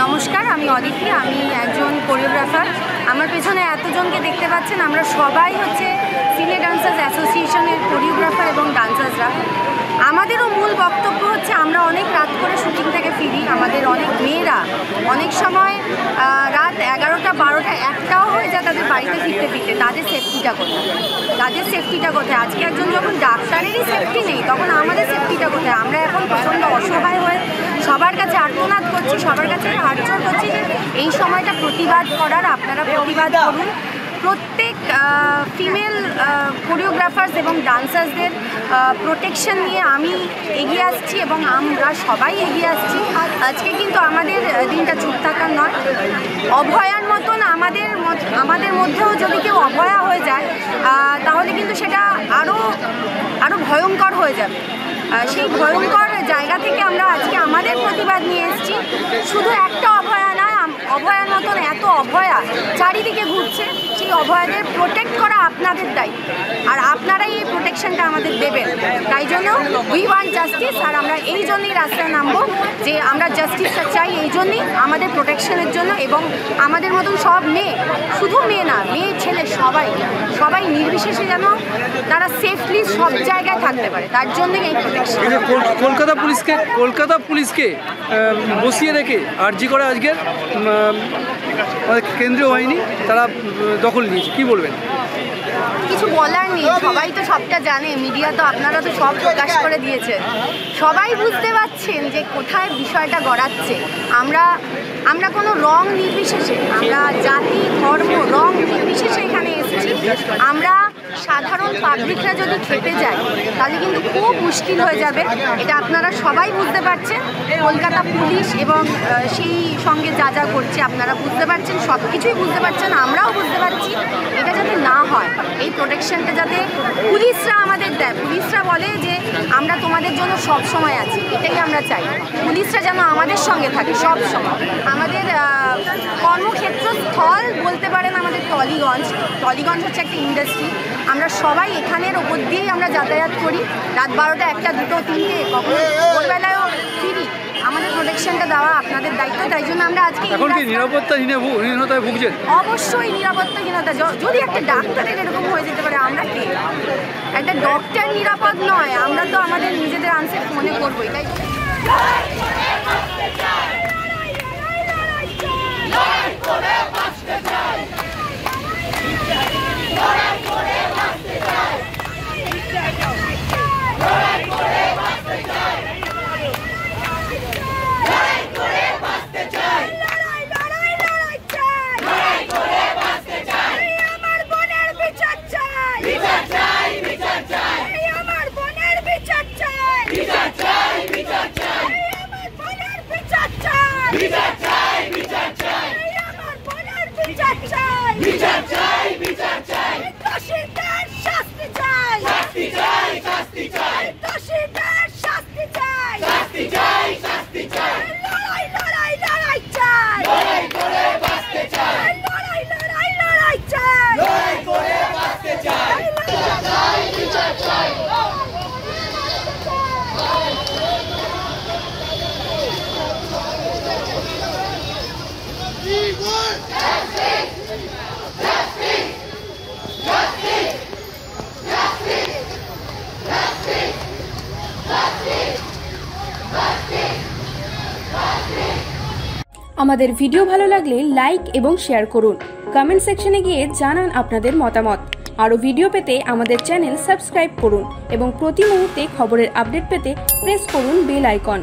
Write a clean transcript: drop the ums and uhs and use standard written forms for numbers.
নমস্কার, আমি অদিতি। আমি একজন কোরিওগ্রাফার। আমার পেছনে এতজনকে দেখতে পাচ্ছেন, আমরা সবাই হচ্ছে সিনে ডান্সার্স অ্যাসোসিয়েশনের কোরিওগ্রাফার এবং ডান্সার্সরা। আমাদেরও মূল বক্তব্য হচ্ছে আমরা অনেক রাত করে শুটিং থেকে ফিরি। আমাদের অনেক মেয়েরা অনেক সময় রাত 11টা 12টা 1টাও হয়ে যায় তাদের বাড়িতে ফিরতে ফিরতে। তাদের সেফটিটা কোথায়? আজকে একজন যখন ডাক্তারেরই সেফটি নেই, তখন আমাদের সেফটিটা কোথায়? আমরা এখন প্রচণ্ড অসহায় হয়ে সবার কাছে আর্তনাদ করছি, সবার কাছে হাতজোড় করছি যে এই সময়টা প্রতিবাদ করার। আপনারা প্রতিবাদ করুন। প্রত্যেক ফিমেল কোরিওগ্রাফার্স এবং ডান্সার্সদের প্রোটেকশন নিয়ে আমি এগিয়ে আসছি এবং আমরা সবাই এগিয়ে আসছি। আজকে কিন্তু আমাদের দিনটা চুপ থাকার নয়। অভয়ার মতন আমাদের মধ্যেও যদি কেউ অভয়া হয়ে যায়, তাহলে কিন্তু সেটা আরও ভয়ঙ্কর হয়ে যাবে। সেই ভয়ঙ্কর জায়গা থেকে আমরা আজকে আমাদের প্রতিবাদ নিয়ে এসেছি। শুধু একটা অভয়া নয়, অভয়ার মতন এত অভয়া চারিদিকে ঘুরছে। সেই অভয়াদের প্রোটেক্ট করা আপনাদের দায়িত্ব, আর আপনারাই এই প্রোটেকশনটা আমাদের দেবেন। তাই জন্য উই ওয়ান্ট জাস্টিস। আর আমরা এই জন্যই রাস্তায় নামবো যে আমরা জাস্টিসটা চাই, এই জন্যই আমাদের প্রোটেকশনের জন্য। এবং আমাদের মতন সব মেয়ে, শুধু মেয়ে না, মেয়ে ছেলে সবাই নির্বিশেষে যেন তারা সেফলি সব জায়গায় থাকতে পারে, তার জন্যই এই প্রোটেকশন। কলকাতা পুলিশকে বসিয়ে রেখে আরজি করে আজকের কেন্দ্রীয় বাহিনী তারা দখল নিয়েছে, কি বলবেন? কিছু বলার নেই, সবাই তো সবটা জানে। মিডিয়া তো, আপনারা তো সব প্রকাশ করে দিয়েছেন। সবাই বুঝতে পারছেন যে কোথায় বিষয়টা গড়াচ্ছে। আমরা কোনো রং নির্বিশেষে, আমরা জাতি ধর্ম রং নির্বিশেষে এখানে এসেছি। আমরা সাধারণ পাবলিকরা যদি খেপে যায় তাহলে কিন্তু খুব মুশকিল হয়ে যাবে। এটা আপনারা সবাই বুঝতে পারছেন। কলকাতা পুলিশ এবং সেই সঙ্গে যা করছে আপনারা বুঝতে পারছেন, সব কিছুই বুঝতে পারছেন, আমরাও বুঝতে পারছি। এটা যাতে না হয়, এই প্রোটেকশনটা যাতে পুলিশরা আমাদের দেয়। পুলিশরা বলে যে আমরা তোমাদের জন্য সব সময় আছি, এটাই আমরা চাই। পুলিশরা যেন আমাদের সঙ্গে থাকে সব সময়। আমাদের কর্মক্ষেত্র স্থল বলতে পারেন আমাদের টলিগঞ্জ হচ্ছে একটা ইন্ডাস্ট্রি। আমরা সবাই এখানের ওপর দিয়েই আমরা যাতায়াত করি। রাত 12টা 1টা 2টো 3টে কখনো ভোরবেলায়ও ফিরি। আমাদের প্রোটেকশনটা দেওয়া আপনাদের দায়িত্ব। তাই জন্য আমরা আজকে নিরাপত্তাহীনতায় ভুগছেন। অবশ্যই নিরাপত্তাহীনতা। যদি একটা ডাক্তারের এরকম হয়ে যেতে পারে, আমরা কে? একটা ডক্টর নিরাপদ নয়, আমরা তো আমাদের নিজেদের আনসেফ মনে করবোই। তাই আমাদের ভিডিও ভালো লাগলে লাইক এবং শেয়ার করুন। কমেন্ট সেকশনে গিয়ে জানান আপনাদের মতামত। আরও ভিডিও পেতে আমাদের চ্যানেল সাবস্ক্রাইব করুন এবং প্রতি মুহূর্তে খবরের আপডেট পেতে প্রেস করুন বেল আইকন।